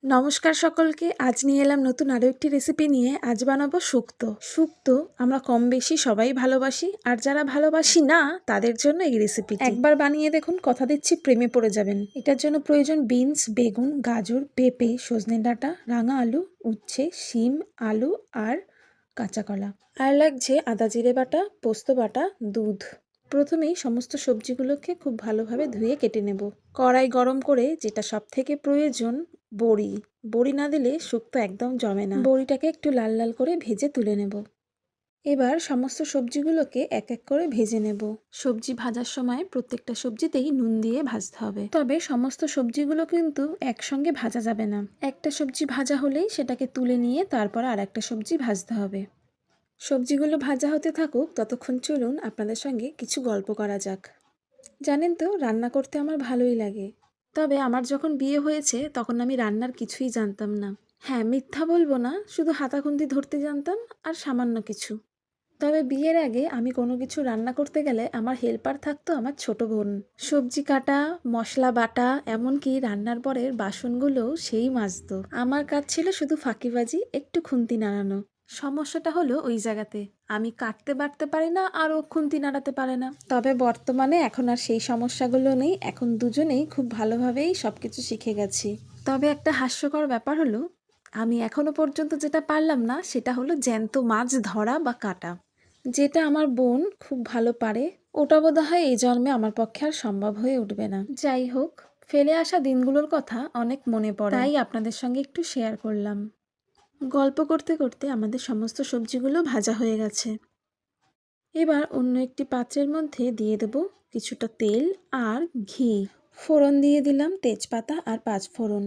নমস্কার সকলকে। আজ নিয়ে এলাম নতুন আরও একটি রেসিপি নিয়ে। আজ বানাবো শুক্তো। শুক্তো আমরা কম বেশি সবাই ভালোবাসি, আর যারা ভালোবাসি না তাদের জন্য এই রেসিপি একবার বানিয়ে দেখুন, কথা দিচ্ছি প্রেমে পড়ে যাবেন। এটার জন্য প্রয়োজন বিনস, বেগুন, গাজর, পেঁপে, সজনে ডাঁটা, রাঙা আলু, উচ্ছে, শিম, আলু আর কাঁচা কলা। আর লাগছে আদা জিরে বাটা, পোস্ত বাটা, দুধ। প্রথমেই সমস্ত সবজিগুলোকে খুব ভালোভাবে ধুয়ে কেটে নেব। কড়াই গরম করে যেটা সব থেকে প্রয়োজন, বড়ি না দিলে শুক্তো একদম জমে না। বড়িটাকে একটু লাল লাল করে ভেজে তুলে নেব। এবার সমস্ত সবজিগুলোকে এক এক করে ভেজে নেব। সবজি ভাজার সময় প্রত্যেকটা সবজিতেই নুন দিয়ে ভাজতে হবে, তবে সমস্ত সবজিগুলো কিন্তু একসঙ্গে ভাজা যাবে না। একটা সবজি ভাজা হলেই সেটাকে তুলে নিয়ে তারপর আর একটা সবজি ভাজতে হবে। সবজিগুলো ভাজা হতে থাকুক, ততক্ষণ চলুন আপনাদের সঙ্গে কিছু গল্প করা যাক। জানেন তো, রান্না করতে আমার ভালোই লাগে, তবে আমার যখন বিয়ে হয়েছে তখন আমি রান্নার কিছুই জানতাম না। হ্যাঁ, মিথ্যা বলবো না, শুধু হাতাখুন্তি ধরতে জানতাম আর সামান্য কিছু। তবে বিয়ের আগে আমি কোনো কিছু রান্না করতে গেলে আমার হেল্পার থাকতো আমার ছোট বোন। সবজি কাটা, মশলা বাটা, এমনকি রান্নার পরের বাসনগুলোও সেই মাজতো। আমার কাজ ছিল শুধু ফাঁকিবাজি, একটু খুন্তি নাড়ানো। সমস্যাটা হলো ওই জায়গাতে, আমি কাটতে বাটতে পারি না আর ও খুন্তি নাড়াতে পারে না। তবে বর্তমানে এখন আর সেই সমস্যাগুলো নেই, এখন দুজনেই খুব ভালোভাবেই সব কিছু শিখে গেছি। তবে একটা হাস্যকর ব্যাপার হলো, আমি এখনো পর্যন্ত যেটা পারলাম না সেটা হলো জ্যান্ত মাছ ধরা বা কাটা, যেটা আমার বোন খুব ভালো পারে। ওটা বোধহয় এই জন্মে আমার পক্ষে আর সম্ভব হয়ে উঠবে না। যাই হোক, ফেলে আসা দিনগুলোর কথা অনেক মনে পড়ে, তাই আপনাদের সঙ্গে একটু শেয়ার করলাম। গল্প করতে করতে আমাদের সমস্ত সবজিগুলো ভাজা হয়ে গেছে। এবার অন্য একটি পাত্রের মধ্যে দিয়ে দেব কিছুটা তেল আর ঘি। ফোড়ন দিয়ে দিলাম তেজপাতা আর 5 ফোড়ন।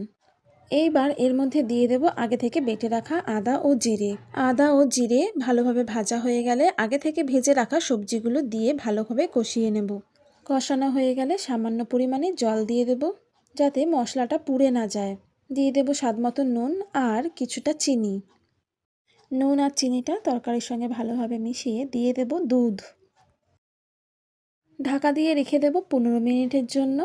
এইবার এর মধ্যে দিয়ে দেব আগে থেকে বেটে রাখা আদা ও জিরে। আদা ও জিরে ভালোভাবে ভাজা হয়ে গেলে আগে থেকে ভেজে রাখা সবজিগুলো দিয়ে ভালোভাবে কষিয়ে নেব। কষানো হয়ে গেলে সামান্য পরিমাণে জল দিয়ে দেব, যাতে মশলাটা পুড়ে না যায়। দিয়ে দেব স্বাদমতো নুন আর কিছুটা চিনি। নুন আর চিনিটা তরকারির সঙ্গে ভালোভাবে মিশিয়ে দিয়ে দেব দুধ। ঢাকা দিয়ে রেখে দেব 15 মিনিটের জন্য।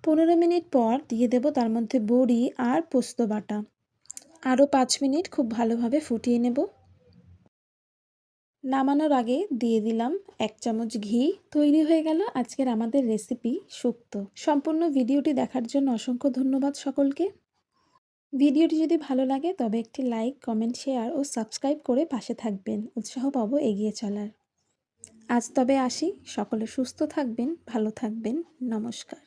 15 মিনিট পর দিয়ে দেব তার মধ্যে বড়ি আর পোস্ত বাটা। আরও 5 মিনিট খুব ভালোভাবে ফুটিয়ে নেব। নামানোর আগে দিয়ে দিলাম 1 চামচ ঘি। তৈরি হয়ে গেল আজকের আমাদের রেসিপি শুক্তো। সম্পূর্ণ ভিডিওটি দেখার জন্য অসংখ্য ধন্যবাদ সকলকে। ভিডিওটি যদি ভালো লাগে তবে একটি লাইক, কমেন্ট, শেয়ার ও সাবস্ক্রাইব করে পাশে থাকবেন, উৎসাহ পাবো এগিয়ে চলার। আজ তবে আসি, সকলে সুস্থ থাকবেন, ভালো থাকবেন। নমস্কার।